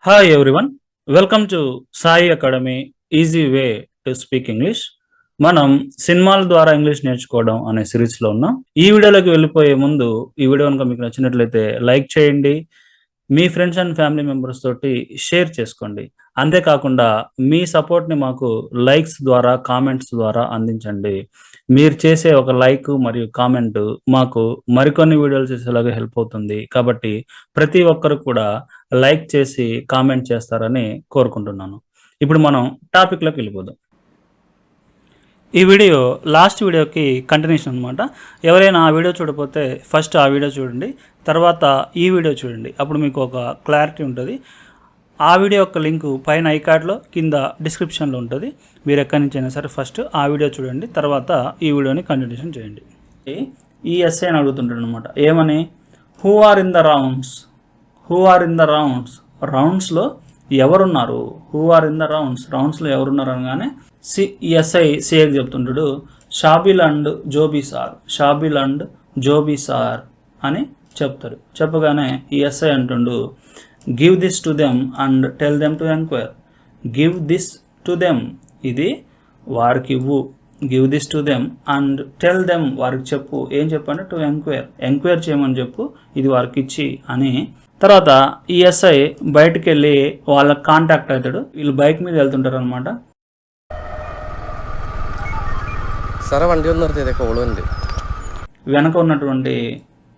Hi everyone, welcome to Sai Academy Easy Way to Speak English. మనం సినిమాల ద్వారా English నేర్చుకోవడం అనే సిరీస్లో ఉన్నాం. ఈ వీడియోలోకి వెళ్ళిపోయే ముందు ఈ వీడియో కనుక మీకు నచ్చినట్లయితే లైక్ చేయండి, మీ ఫ్రెండ్స్ అండ్ ఫ్యామిలీ మెంబర్స్ తోటి షేర్ చేసుకోండి. అంతేకాకుండా మీ సపోర్ట్ని మాకు లైక్స్ ద్వారా కామెంట్స్ ద్వారా అందించండి. మీరు చేసే ఒక లైక్ మరియు కామెంట్ మాకు మరికొన్ని వీడియోలు చేసేలాగా హెల్ప్ అవుతుంది. కాబట్టి ప్రతి ఒక్కరు కూడా లైక్ చేసి కామెంట్ చేస్తారని కోరుకుంటున్నాను. ఇప్పుడు మనం టాపిక్లోకి వెళ్ళిపోదాం. ఈ వీడియో లాస్ట్ వీడియోకి కంటిన్యూషన్ అనమాట. ఎవరైనా ఆ వీడియో చూడకపోతే ఫస్ట్ ఆ వీడియో చూడండి, తర్వాత ఈ వీడియో చూడండి. అప్పుడు మీకు ఒక క్లారిటీ ఉంటుంది. ఆ వీడియో యొక్క లింకు పైన ఐకార్డ్లో కింద డిస్క్రిప్షన్లో ఉంటుంది. మీరు ఎక్కడి నుంచి అయినా సరే ఫస్ట్ ఆ వీడియో చూడండి, తర్వాత ఈ వీడియోని కంటిన్యూషన్ చేయండి. ఈ ఎస్ఐ అని అడుగుతుంటాడు అనమాట. ఏమని? Who are in the rounds, who are in the rounds, రౌండ్స్లో ఎవరున్నారు? Who are in the rounds, రౌండ్స్లో ఎవరున్నారు అనగానే ఎస్ఐ సిఐకి చెప్తుంటాడు, Shabil and Joby sir, Shabil and Joby sir అని చెప్తాడు. చెప్పగానే ఈ ఎస్ఐ అంటుండు, give this to them and tell them to enquire. Give this to them, ఇది వారికి ఇవ్వు. Give this to them and tell them, వారికి చెప్పు. ఏం చెప్పండి? టు ఎంక్వైర్, ఎంక్వైర్ చేయమని చెప్పు, ఇది వారికి ఇచ్చి అని. తర్వాత ఈ ఎస్ఐ బయటకు వెళ్ళి వాళ్ళ కాంటాక్ట్ అవుతాడు. వీళ్ళు బైక్ మీద వెళ్తుంటారు అనమాట. సరే వండి ఉన్నారు, వెనక ఉన్నటువంటి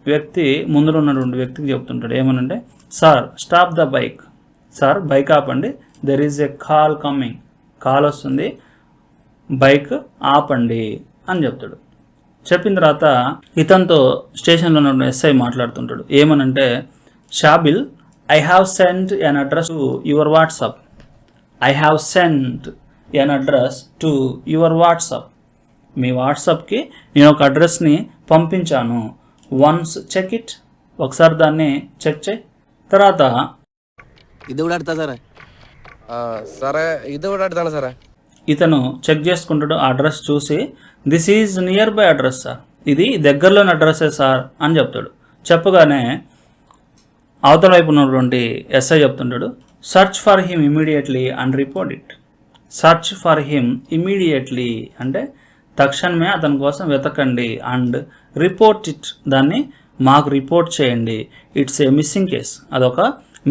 వ్యక్తి ముందులో ఉన్నటువంటి వ్యక్తికి చెప్తుంటాడు. ఏమనంటే, sir stop the bike, sir bike ఆపండి, there is a call coming, call వస్తుంది, బైక్ ఆపండి అని చెప్తాడు. చెప్పిన తర్వాత ఇతనితో స్టేషన్లో ఉన్న ఎస్ఐ మాట్లాడుతుంటాడు. ఏమనంటే, Shabil, I have sent an address to your WhatsApp, I have sent an address to your WhatsApp, మీ వాట్సాప్కి నేను ఒక అడ్రస్ని పంపించాను. వన్స్ చెక్ ఇట్, ఒకసారి దాన్ని చెక్ చేయి. తర్వాత ఇది కూడా అడుగుతా సరే, సరే ఇది కూడా అడుగుతాను సరే. ఇతను చెక్ చేసుకుంటాడు. ఆ అడ్రస్ చూసి, this is near by address sir, ఇది దగ్గరలోని అడ్రస్సే సార్ అని చెప్తాడు. చెప్పగానే అవతల వైపు ఉన్నటువంటి ఎస్ఐ చెప్తుంటాడు, search for him immediately and report it. Search for him immediately అంటే తక్షణమే అతని కోసం వెతకండి, అండ్ రిపోర్ట్ ఇట్, దాన్ని మాకు రిపోర్ట్ చేయండి. ఇట్స్ ఏ మిస్సింగ్ కేస్, అదొక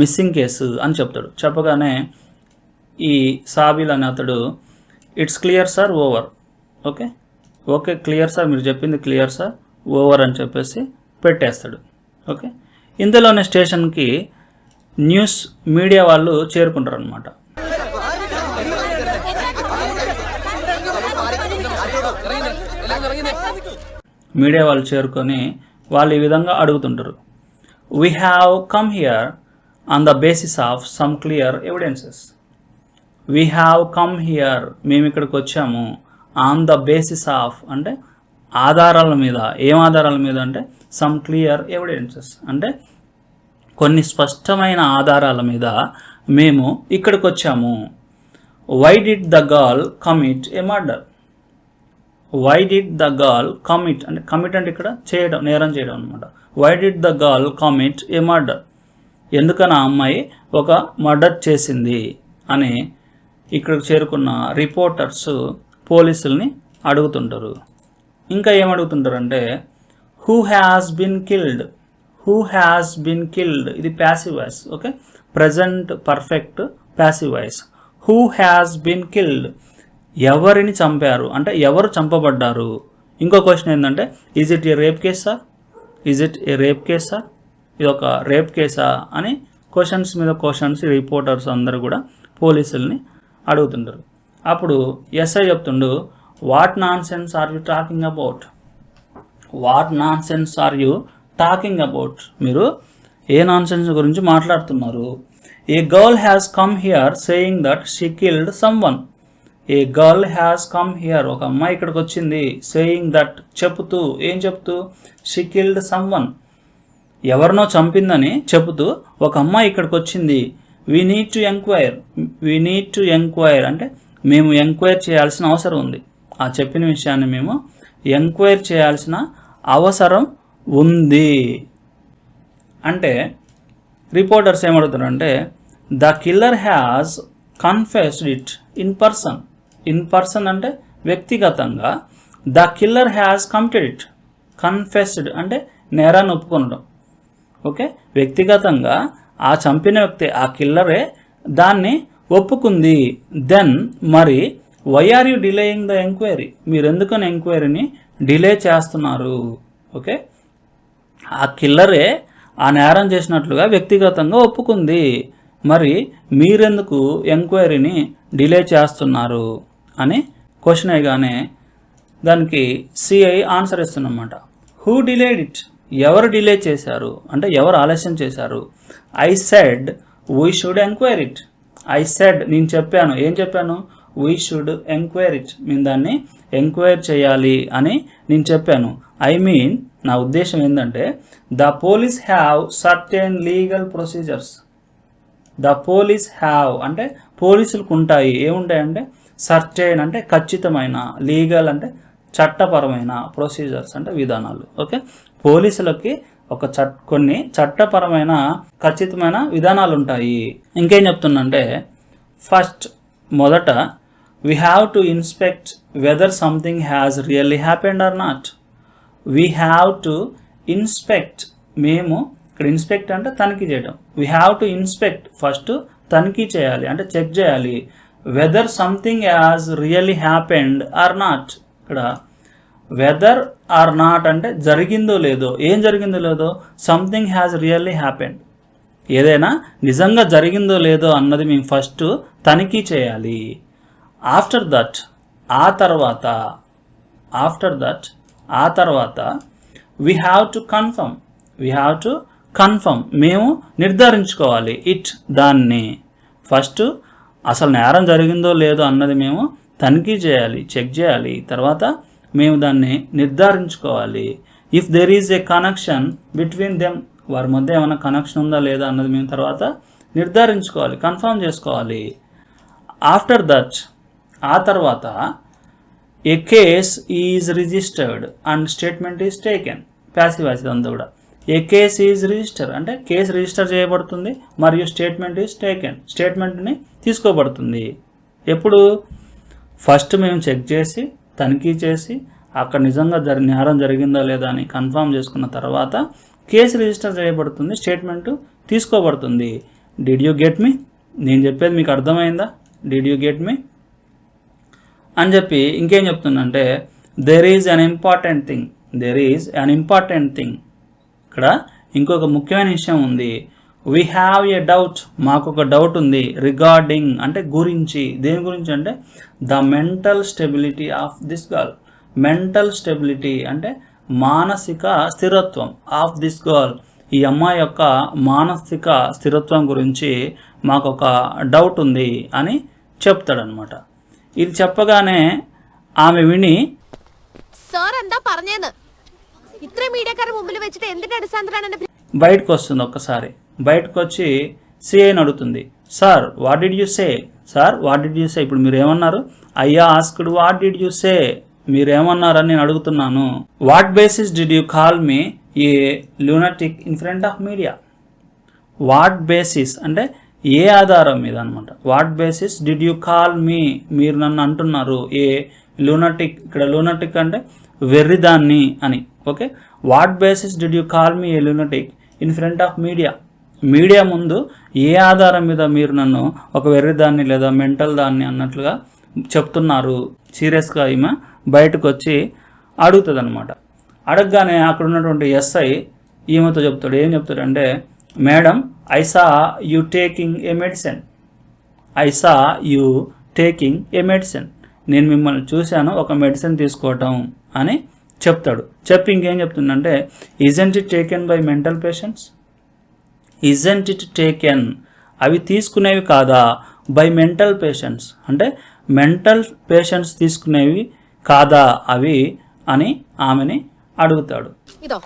మిస్సింగ్ కేసు అని చెప్తాడు. చెప్పగానే ఈ సాబిల్ అనే అతడు, it's clear sir, over. Okay okay clear sir, మీరు చెప్పింది క్లియర్ సార్, ఓవర్ అని చెప్పేసి పెట్టేస్తాడు. ఓకే, ఇందులోనే స్టేషన్కి న్యూస్ మీడియా వాళ్ళు చేరుకుంటారు అనమాట. మీడియా వాళ్ళు చేరుకొని వాళ్ళు ఈ విధంగా అడుగుతుంటారు, we have come here on the basis of some clear evidences. We have come here, మేము ఇక్కడికి వచ్చాము. ఆన్ ద బేసిస్ ఆఫ్ అంటే ఆధారాల మీద. ఏం ఆధారాల మీద అంటే సమ్ క్లియర్ ఎవిడెన్సెస్ అంటే కొన్ని స్పష్టమైన ఆధారాల మీద మేము ఇక్కడికి వచ్చాము. Why did the girl commit a murder. Why did the girl commit అంటే కమిట్ అంటే ఇక్కడ చేయడం, నేరం చేయడం అనమాట. Why did the girl commit a murder, ఎందుకని ఆ అమ్మాయి ఒక మర్డర్ చేసింది అని ఇక్కడికి చేరుకున్న రిపోర్టర్స్ పోలీసుల్ని అడుగుతుంటారు. ఇంకా ఏమడుగుతుంటారంటే, who has been killed, who has been killed, ఇది passive voice. Okay, present perfect passive voice. Who has been killed, ఎవరిని చంపారు అంటే ఎవరు చంపబడ్డారు. ఇంకో క్వశ్చన్ ఏంటంటే, ఈజ్ ఇట్ ఏ రేప్ కేసా, ఈజ్ ఇట్ ఏ రేప్ కేసా, ఇది ఒక రేప్ కేసా అని క్వశ్చన్స్ మీద క్వశ్చన్స్ రిపోర్టర్స్ అందరూ కూడా పోలీసుల్ని అడుగుతుంటారు. అప్పుడు ఎస్ఐ చెప్తుండు, what nonsense are you talking about, what nonsense are you talking about, మీరు ఏ నాన్ సెన్స్ గురించి మాట్లాడుతున్నారు. A girl has come here saying that she killed someone. A girl has come here, ఒక అమ్మాయి ఇక్కడికి వచ్చింది, saying that చెబుతూ, ఏం చెప్తూ, షీ కిల్డ్ సమ్ వన్, ఎవరినో చంపిందని చెబుతూ ఒక అమ్మాయి ఇక్కడికి వచ్చింది. We need to enquire, we need to enquire అంటే మేము ఎంక్వైర్ చేయాల్సిన అవసరం ఉంది. ఆ చెప్పిన విషయాన్ని మేము ఎంక్వైర్ చేయాల్సిన అవసరం ఉంది అంటే రిపోర్టర్స్ ఏమడుగుతారంటే, the killer has confessed it in person. In person అంటే వ్యక్తిగతంగా. The killer has committed it. Confessed అంటే నేరాన్ని ఒప్పుకొనడం. ఓకే, వ్యక్తిగతంగా ఆ చంపిన వ్యక్తి, ఆ కిల్లరే దాన్ని ఒప్పుకుంది. దెన్ మరి why are you delaying the enquiry? మీరు ఎందుకని ఎంక్వైరీని డిలే చేస్తున్నారు? ఓకే, ఆ కిల్లరే ఆ నేరం చేసినట్లుగా వ్యక్తిగతంగా ఒప్పుకుంది, మరి మీరెందుకు ఎంక్వైరీని డిలే చేస్తున్నారు అని క్వశ్చన్ అయ్యగానే దానికి సిఐ ఆన్సర్ ఇస్తున్నమాట. Who delayed it? ఎవరు డిలే చేశారు అంటే ఎవరు ఆలస్యం చేశారు? I said we should enquire it. I said, నేను చెప్పాను. ఏం చెప్పాను? We should enquire it. మేము దాన్ని ఎంక్వైర్ చేయాలి అని నేను చెప్పాను. ఐ మీన్, నా ఉద్దేశం ఏంటంటే the police have certain legal procedures. The police have అంటే పోలీసులకు ఉంటాయి. ఏముంటాయంటే సర్టెన్ అంటే ఖచ్చితమైన, లీగల్ అంటే చట్టపరమైన, ప్రొసీజర్స్ అంటే విధానాలు. ఓకే, పోలీసులకి కొన్ని చట్టపరమైన ఖచ్చితమైన విధానాలు ఉంటాయి. ఇంకేం చెప్తుందంటే ఫస్ట్, మొదట we have to inspect whether something has really happened or not. We have to inspect. మేము ఇక్కడ ఇన్స్పెక్ట్ అంటే తనిఖీ చేయడం. We have to inspect, first తనిఖీ చేయాలి అంటే చెక్ చేయాలి. Whether something has really happened or not. ఇక్కడ వెదర్ ఆర్ నాట్ అంటే జరిగిందో లేదో. ఏం జరిగిందో లేదో? Something has really happened. ఏదైనా నిజంగా జరిగిందో లేదో అన్నది మేము ఫస్ట్ తనిఖీ చేయాలి. ఆఫ్టర్ దట్, ఆ తర్వాత, ఆఫ్టర్ దట్ ఆ తర్వాత we have to confirm. We have to confirm, మేము నిర్ధారించుకోవాలి. ఇట్, దాన్ని. ఫస్ట్ అసలు నేరం జరిగిందో లేదో అన్నది మేము తనిఖీ చేయాలి, చెక్ చేయాలి. తర్వాత మేము దాన్ని నిర్ధారించుకోవాలి. If there is a connection between them, వారి మధ్య ఏమైనా కనెక్షన్ ఉందా లేదా అన్నది మేము తర్వాత నిర్ధారించుకోవాలి, కన్ఫర్మ్ చేసుకోవాలి. ఆఫ్టర్ దట్, ఆ తర్వాత a case is registered and statement is taken. Passive voice అంతా కూడా. ఏ కేస్ ఈజ్ రిజిస్టర్ అంటే కేసు రిజిస్టర్ చేయబడుతుంది మరియు స్టేట్మెంట్ ఈజ్ టేకెన్, స్టేట్మెంట్ని తీసుకోబడుతుంది. ఎప్పుడు? ఫస్ట్ మేము చెక్ చేసి తనిఖీ చేసి అక్కడ నిజంగా నేరం జరిగిందా లేదా అని కన్ఫర్మ్ చేసుకున్న తర్వాత కేసు రిజిస్టర్ చేయబడుతుంది, స్టేట్మెంటు తీసుకోబడుతుంది. Did you get me? నేను చెప్పేది మీకు అర్థమైందా? డిడ్ యూ గెట్ మీ అని చెప్పి ఇంకేం చెప్తుందంటే there is an important thing. There is an important thing. ఇక్కడ ఇంకొక ముఖ్యమైన విషయం ఉంది. We have a doubt. మాకు ఒక డౌట్ ఉంది. రిగార్డింగ్ అంటే గురించి. దేని గురించి అంటే the mental stability of this girl. Mental stability అంటే మానసిక స్థిరత్వం ఆఫ్ దిస్ గర్ల్. ఈ అమ్మాయి యొక్క మానసిక స్థిరత్వం గురించి మాకు ఒక డౌట్ ఉంది అని చెప్తాడనమాట. ఇది చెప్పగానే ఆమె విని സാർ എന്താ പറഞ്ഞേന്ന് ഇത്ര മീഡിയക്കാരുടെ മുമ്പിൽ വെച്ചിട്ട് എന്തിന്റെ അടിസ്ഥാനത്തിലാണ് బయటకు వస్తుంది. ఒక్కసారి బయటకు వచ్చి సిఐని అడుగుతుంది. Sir what did you say? Sir what did you say? ఇప్పుడు మీరు ఏమన్నారు? I asked what did you say, మీరేమన్నారని నేను అడుగుతున్నాను. What basis did you call me a lunatic in front of media. What basis అంటే ఏ ఆధారం మీద అనమాట. What basis did you call me, మీరు నన్ను అంటున్నారు ఏ లూనాటిక్. ఇక్కడ లూనాటిక్ అంటే వెర్రిదాన్ని అని. Okay, what basis did you call me a lunatic in front of media. Media ముందు ఏ ఆధారం మీద మీరు నన్ను ఒక వెర్రిదాన్ని లేదా మెంటల్ దాన్ని అన్నట్లుగా చెప్తున్నారు. సీరియస్గా ఈమె బయటకు వచ్చి అడుగుతుంది అనమాట. అడగగానే అక్కడ ఉన్నటువంటి ఎస్ఐ ఈమెతో చెప్తాడు. ఏం చెప్తాడంటే madam I saw you taking a medicine. I saw you taking a medicine. నేను మిమ్మల్ని చూశాను ఒక మెడిసిన్ తీసుకోవటం అని చెప్తాడు. చెప్పి ఇంకేం చెప్తుందంటే isn't it taken by mental patients. Isn't it taken అవి తీసుకునేవి కాదా బై మెంటల్ పేషెంట్స్ అంటే మెంటల్ పేషెంట్స్ తీసుకునేవి కాదా అవి అని ఆమెని అడుగుతాడు. ഇതോ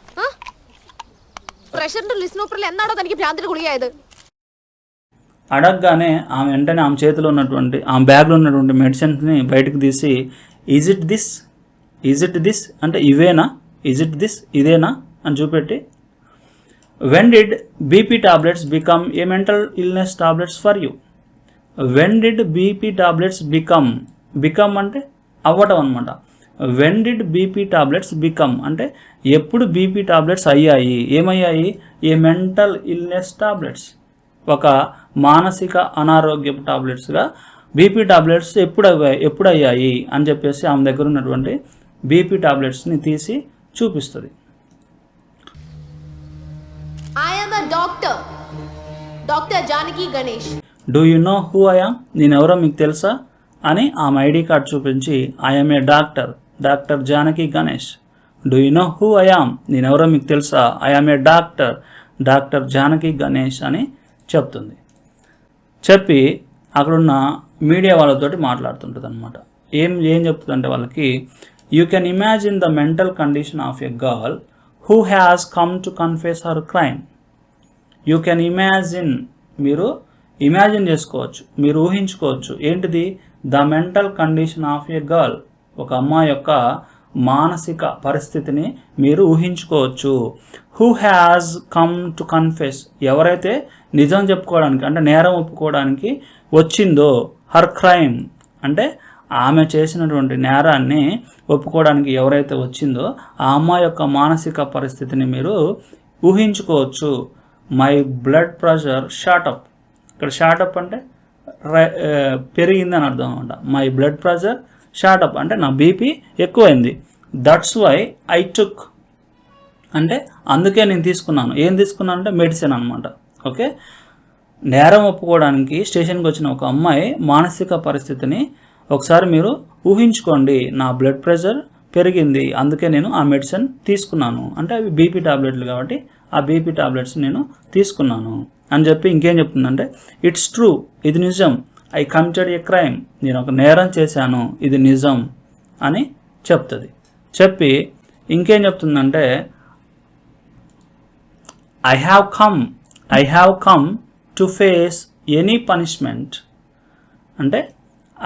പ്രഷറിന്റെ ലിസ്നോപ്പറിൽ എന്നാണോ തനിക്ക് ഭ്രാന്തിന്റെ ഗുളികയായത്? అడగగానే ఆమె వెంటనే ఆమె చేతిలో ఉన్నటువంటి ఆమె బ్యాగ్లో ఉన్నటువంటి మెడిసిన్స్ని బయటకు తీసి is it this, is it this అంటే ఇవేనా, ఈజ్ ఇట్ దిస్ ఇదేనా అని చూపెట్టి when did BP tablets become a mental illness tablets for you? When did BP tablets become అంటే అవ్వటం అనమాట. When did BP tablets become అంటే ఎప్పుడు బీపీ టాబ్లెట్స్ అయ్యాయి, ఏమయ్యాయి? ఏ మెంటల్ ఇల్నెస్ టాబ్లెట్స్, ఒక మానసిక అనారోగ్యపు టాబ్లెట్స్గా బీపీ టాబ్లెట్స్ ఎప్పుడు అయ్యాయి అని చెప్పేసి ఆమె దగ్గర ఉన్నటువంటి బీపీ టాబ్లెట్స్ని తీసి చూపిస్తుంది. I am a doctor. Dr. Janaki Ganesh. Do you know who I am? నేను ఎవరో మీకు తెలుసా అని ఆమె ఐడి కార్డ్ చూపించి I'm a doctor Janaki Ganesh. Do you know who I am? నేను ఎవరో మీకు తెలుసా? I'm a doctor Janaki Ganesh అని చెప్తుంది. చెప్పి అక్కడున్న మీడియా వాళ్ళతోటి మాట్లాడుతుంటుంది అనమాట. ఏం చెప్తుందంటే వాళ్ళకి, you can imagine the mental condition of a girl who has come to confess her crime. You can imagine, మీరు ఇమాజిన్ చేసుకోవచ్చు, మీరు ఊహించుకోవచ్చు. ఏంటిది? The mental condition of a girl, ఒక అమ్మాయి యొక్క మానసిక పరిస్థితిని మీరు ఊహించుకోవచ్చు. Who has come to confess, ఎవరైతే నిజం చెప్పుకోవడానికి అంటే నేరం ఒప్పుకోవడానికి వచ్చిందో, హర్ క్రైమ్ అంటే ఆమె చేసినటువంటి నేరాన్ని ఒప్పుకోవడానికి ఎవరైతే వచ్చిందో ఆ అమ్మాయి యొక్క మానసిక పరిస్థితిని మీరు ఊహించుకోవచ్చు. మై బ్లడ్ ప్రెషర్ షాటప్, ఇక్కడ షాటప్ అంటే పెరిగిందని అర్థం అనమాట. మై బ్లడ్ ప్రెషర్ షాటప్ అంటే నా బీపీ ఎక్కువైంది. దట్స్ వై ఐ టుక్ అంటే అందుకే నేను తీసుకున్నాను. ఏం తీసుకున్నాను అంటే మెడిసిన్ అనమాట. ఓకే, నేరం ఒప్పుకోవడానికి స్టేషన్కి వచ్చిన ఒక అమ్మాయి మానసిక పరిస్థితిని ఒకసారి మీరు ఊహించుకోండి. నా బ్లడ్ ప్రెషర్ పెరిగింది, అందుకే నేను ఆ మెడిసిన్ తీసుకున్నాను. అంటే అవి బీపీ టాబ్లెట్లు కాబట్టి ఆ బీపీ టాబ్లెట్స్ నేను తీసుకున్నాను అని చెప్పి ఇంకేం చెప్తుందంటే, ఇట్స్ ట్రూ, ఇది నిజం. ఐ కమిటెడ్ ఏ క్రైమ్, నేను ఒక నేరం చేశాను, ఇది నిజం అని చెప్తుంది. చెప్పి ఇంకేం చెప్తుందంటే, I have come to face any punishment. అంటే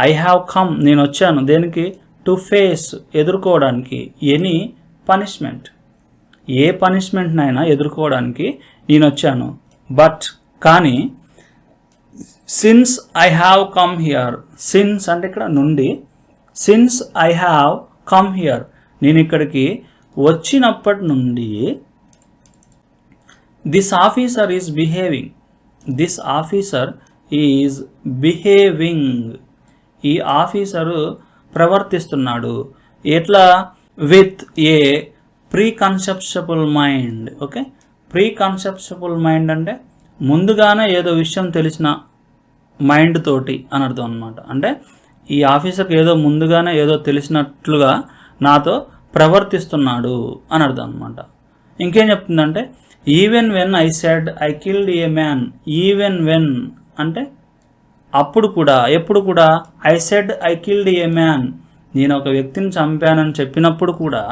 ఐ హ్యావ్ కమ్, నేను వచ్చాను దేనికి? టు ఫేస్, ఎదుర్కోవడానికి, ఎనీ పనిష్మెంట్, ఏ పనిష్మెంట్నైనా ఎదుర్కోవడానికి నేను వచ్చాను. బట్ కానీ since I have come here, since అంటే ఇక్కడ నుండి, since I have come here, నేను ఇక్కడికి వచ్చినప్పటి నుండి, this officer is behaving, this officer is behaving, ఈ ఆఫీసరు ప్రవర్తిస్తున్నాడు ఎట్లా? With a pre conceptable mind. Okay, pre conceptable mind అంటే ముందుగానే ఏదో విషయం తెలిసిన మైండ్ తోటి అని అర్థం అనమాట. అంటే ఈ ఆఫీసర్కి ఏదో ముందుగానే ఏదో తెలిసినట్లుగా నాతో ప్రవర్తిస్తున్నాడు అని అర్థం అనమాట. ఇంకేం చెప్తుందంటే, even when I said I killed a man, even when అంటే అప్పుడు కూడా, ఎప్పుడు కూడా, I said I killed a man, నేను ఒక వ్యక్తిని చంపానని చెప్పినప్పుడు కూడా,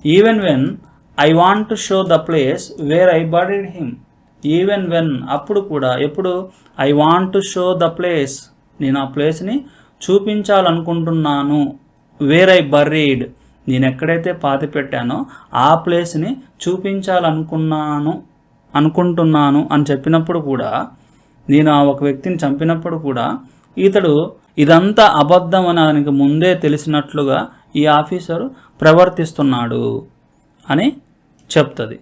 even when I want to show the place where I buried him, even when అప్పుడు కూడా, ఎప్పుడు, I want to show the place, నేను ఆ ప్లేస్ని చూపించాలనుకుంటున్నాను, వేర్ ఐ బరీడ్, నేను ఎక్కడైతే పాతి పెట్టానో ఆ ప్లేస్ని అనుకుంటున్నాను అని చెప్పినప్పుడు కూడా, నేను ఆ ఒక వ్యక్తిని చంపినప్పుడు కూడా ఇతడు ఇదంతా అబద్ధం అని ఆయనకు ముందే తెలిసినట్లుగా ఈ ఆఫీసరు ప్రవర్తిస్తున్నాడు అని చెప్తుంది.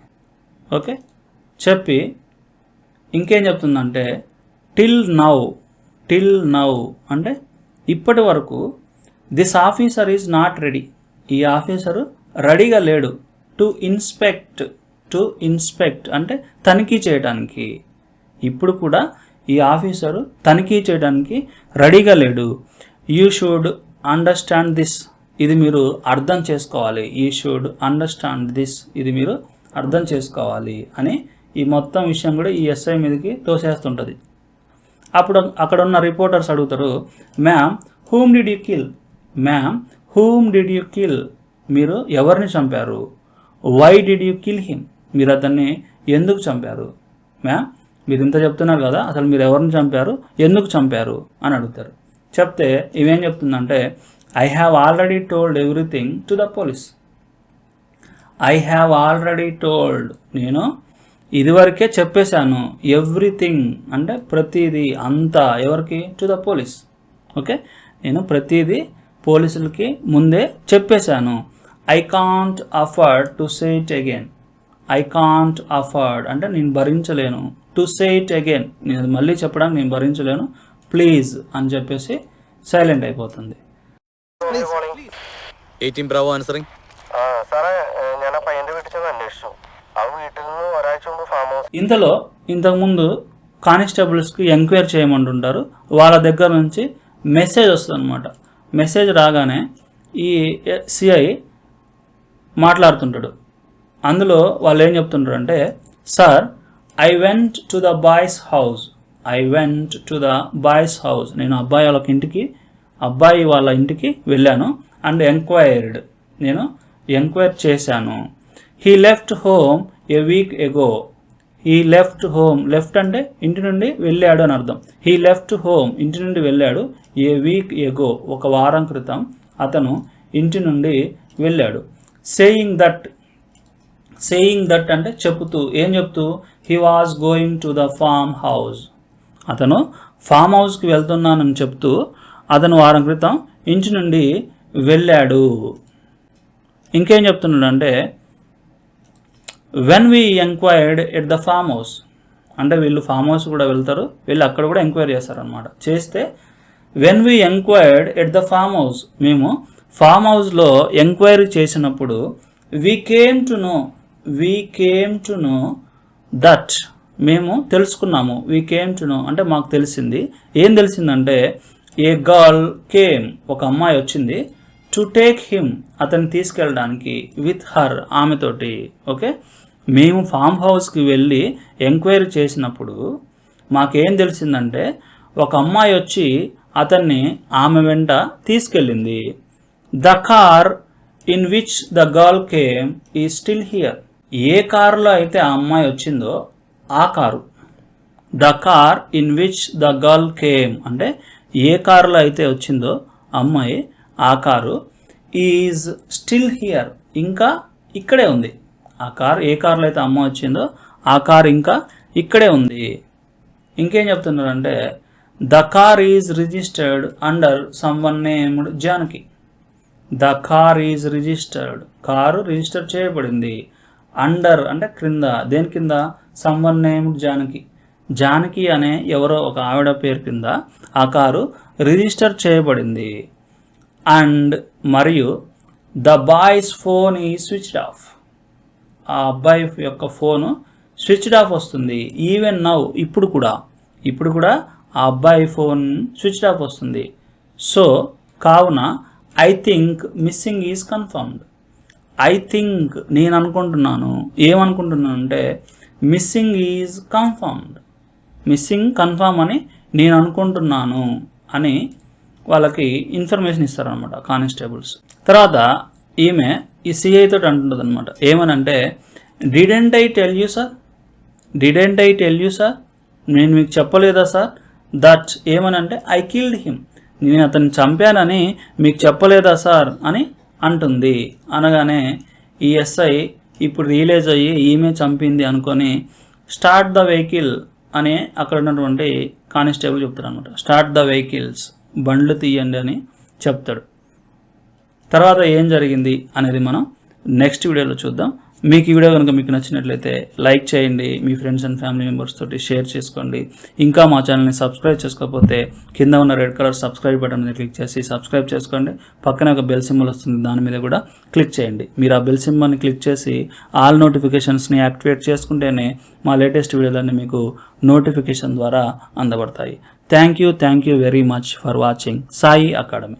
ఓకే, చెప్పి ఇంకేం చెప్తుందంటే, టిల్ నౌ అంటే ఇప్పటి వరకు, this officer is not ready, ఈ ఆఫీసరు రెడీగా లేడు. టు ఇన్స్పెక్ట్ అంటే తనిఖీ చేయడానికి, ఇప్పుడు కూడా ఈ ఆఫీసరు తనిఖీ చేయడానికి రెడీగా లేడు. యూ షుడ్ అండర్స్టాండ్ దిస్, ఇది మీరు అర్థం చేసుకోవాలి. యూ షుడ్ అండర్స్టాండ్ దిస్, ఇది మీరు అర్థం చేసుకోవాలి అని ఈ మొత్తం విషయం కూడా ఈ ఎస్ఐ మీదకి తోసేస్తుంటుంది. అప్పుడు అక్కడ ఉన్న రిపోర్టర్స్ అడుగుతారు, ma'am whom did you kill, ma'am whom did you kill, మీరు ఎవరిని చంపారు? Why did you kill him, మీరు అతన్ని ఎందుకు చంపారు? మ్యామ్ మీరు ఇంత చెప్తున్నారు కదా, అసలు మీరు ఎవరిని చంపారు, ఎందుకు చంపారు అని అడుగుతారు. చెప్తే ఇవేం చెప్తుందంటే, I have already told everything to the police, I have already told, నేను ఇదివరకే చెప్పేశాను. ఎవ్రీథింగ్ అంటే ప్రతిదీ, అంతా ఎవరికి? To the police. ఓకే, నేను ప్రతిదీ పోలీసులకి ముందే చెప్పేశాను. I can't afford to say it again. I can't afford అంటే నేను భరించలేను. టు సే ఇట్ అగైన్, నేను మళ్ళీ చెప్పడానికి నేను భరించలేను. ప్లీజ్ అని చెప్పేసి సైలెంట్ అయిపోతుంది. 18 ബ്രാവോ ആൻസറിങ്. സാറേ ഞാൻ ആ പയ്യന്റെ വീട്ടിൽ ചെന്ന് അന്വേഷിച്ചു. ആ വീട്ടിൽ നിന്ന് ഒരാഴ്ച മുമ്പ് ഫാം ഹൗസ്. ఇంతలో ఇంతకుముందు కానిస్టేబుల్స్కి ఎంక్వైరీ చేయమంటుంటారు. వాళ్ళ దగ్గర నుంచి మెసేజ్ వస్తుంది అనమాట. మెసేజ్ రాగానే ఈ సిఐ మాట్లాడుతుంటాడు. అందులో వాళ్ళు ఏం చెప్తుంటారు అంటే, sir I went to the boys house. I went to the boys house. నేను అబ్బాయి వాళ్ళ ఇంటికి వెళ్ళాను. అండ్ ఎంక్వైర్డ్, నేను ఎంక్వైర్ చేశాను. He left home A week ago. He left home, left అంటే ఇంటి నుండి వెళ్ళాడు అని అర్థం. హీ లెఫ్ట్ హోమ్, ఇంటి నుండి వెళ్ళాడు. ఏ వీక్ ఎగో, ఒక వారం క్రితం అతను ఇంటి నుండి వెళ్ళాడు. సేయింగ్ దట్ అంటే చెప్తూ, ఏం చెప్తూ? He was going to the farm house. అతను ఫామ్ హౌస్కి వెళ్తున్నానని చెప్తూ అతను వారం క్రితం ఇంటి నుండి వెళ్ళాడు. ఇంకేం చెప్తున్నాడు అంటే, when we enquired at the farm house అంటే వీళ్ళు ఫామ్ హౌస్ కూడా వెళ్తారు, వీళ్ళు అక్కడ కూడా ఎంక్వైరీ చేస్తారనమాట. చేస్తే when we enquired at the farm house, మేము ఫామ్ హౌస్లో ఎంక్వైరీ చేసినప్పుడు we came to know that, మేము తెలుసుకున్నాము. వీ కేమ్ టు నో అంటే మాకు తెలిసింది. ఏం తెలిసిందంటే, ఏ గర్ల్ కేమ్, ఒక అమ్మాయి వచ్చింది. టు టేక్ హిమ్, అతన్ని తీసుకెళ్ళడానికి. విత్ హర్, ఆమెతోటి. ఓకే, మేము ఫామ్ హౌస్కి వెళ్ళి ఎంక్వైరీ చేసినప్పుడు మాకేం తెలిసిందంటే, ఒక అమ్మాయి వచ్చి అతన్ని ఆమె వెంట తీసుకెళ్ళింది. The car in which the girl came ఈ స్టిల్ హియర్. ఏ కారులో అయితే ఆ అమ్మాయి వచ్చిందో ఆ car. The car in which the girl came అంటే ఏ కారులో అయితే వచ్చిందో అమ్మాయి, ఆ కారు. ఈజ్ స్టిల్ హియర్, ఇంకా ఇక్కడే ఉంది. ఆ కారు, ఏ కారులో అయితే అమ్మ వచ్చిందో ఆ కారు ఇంకా ఇక్కడే ఉంది. ఇంకేం చెప్తున్నారంటే, the car is registered under someone named Janaki. The car is registered, car register చేయబడింది. అండర్ అంటే క్రింద, దేని కింద? Someone named Janaki. జానకి అనే ఎవరో ఒక ఆవిడ పేరు కింద ఆ కారు రిజిస్టర్ చేయబడింది. అండ్ మరియు ద బాయ్స్ ఫోన్ ఈ స్విచ్డ్ ఆఫ్. ఆ అబ్బాయి యొక్క ఫోను స్విచ్డ్ ఆఫ్ వస్తుంది. ఈవెన్ నౌ, ఇప్పుడు కూడా ఆ అబ్బాయి ఫోన్ స్విచ్డ్ ఆఫ్ వస్తుంది. సో కావున I think missing is confirmed. I think, నేను అనుకుంటున్నాను. ఏమనుకుంటున్నాను అంటే, missing is confirmed. Missing confirm అని నేను అనుకుంటున్నాను అని వాళ్ళకి ఇన్ఫర్మేషన్ ఇస్తారనమాట కానిస్టేబుల్స్. తర్వాత ఈమె ఈ సిఐ తోటి అంటుంటుంది అనమాట. ఏమనంటే, didn't I tell you sir, నేను మీకు చెప్పలేదా సార్? దట్ ఏమనంటే, ఐ కిల్డ్ హిమ్, నేను అతన్ని చంపానని మీకు చెప్పలేదా సార్ అని అంటుంది. అనగానే ఈ ఎస్ఐ ఇప్పుడు రియలైజ్ అయ్యి ఈమె చంపింది అనుకొని స్టార్ట్ ద వెహికల్ అని అక్కడ ఉన్నటువంటి కానిస్టేబుల్ చెప్తాడు అనమాట. స్టార్ట్ ద వెహికల్స్, బండ్లు తీయండి అని చెప్తాడు. తర్వాత ఏం జరిగింది అనేది మనం నెక్స్ట్ వీడియోలో చూద్దాం. మీకు ఈ వీడియో కనుక మీకు నచ్చినట్లయితే లైక్ చేయండి, మీ ఫ్రెండ్స్ అండ్ ఫ్యామిలీ మెంబర్స్ తోటి షేర్ చేసుకోండి. ఇంకా మా ఛానల్ని సబ్స్క్రైబ్ చేసుకోకపోతే కింద ఉన్న రెడ్ కలర్ సబ్స్క్రైబ్ బటన్ మీద క్లిక్ చేసి సబ్స్క్రైబ్ చేసుకోండి. పక్కనే ఒక బెల్ సింబల్ వస్తుంది, దాని మీద కూడా క్లిక్ చేయండి. మీరు ఆ బెల్ సింబల్ని క్లిక్ చేసి ఆల్ నోటిఫికేషన్స్ని యాక్టివేట్ చేసుకుంటేనే మా లేటెస్ట్ వీడియోలన్నీ మీకు నోటిఫికేషన్ ద్వారా అందబడతాయి. Thank you very much for watching Sai academy.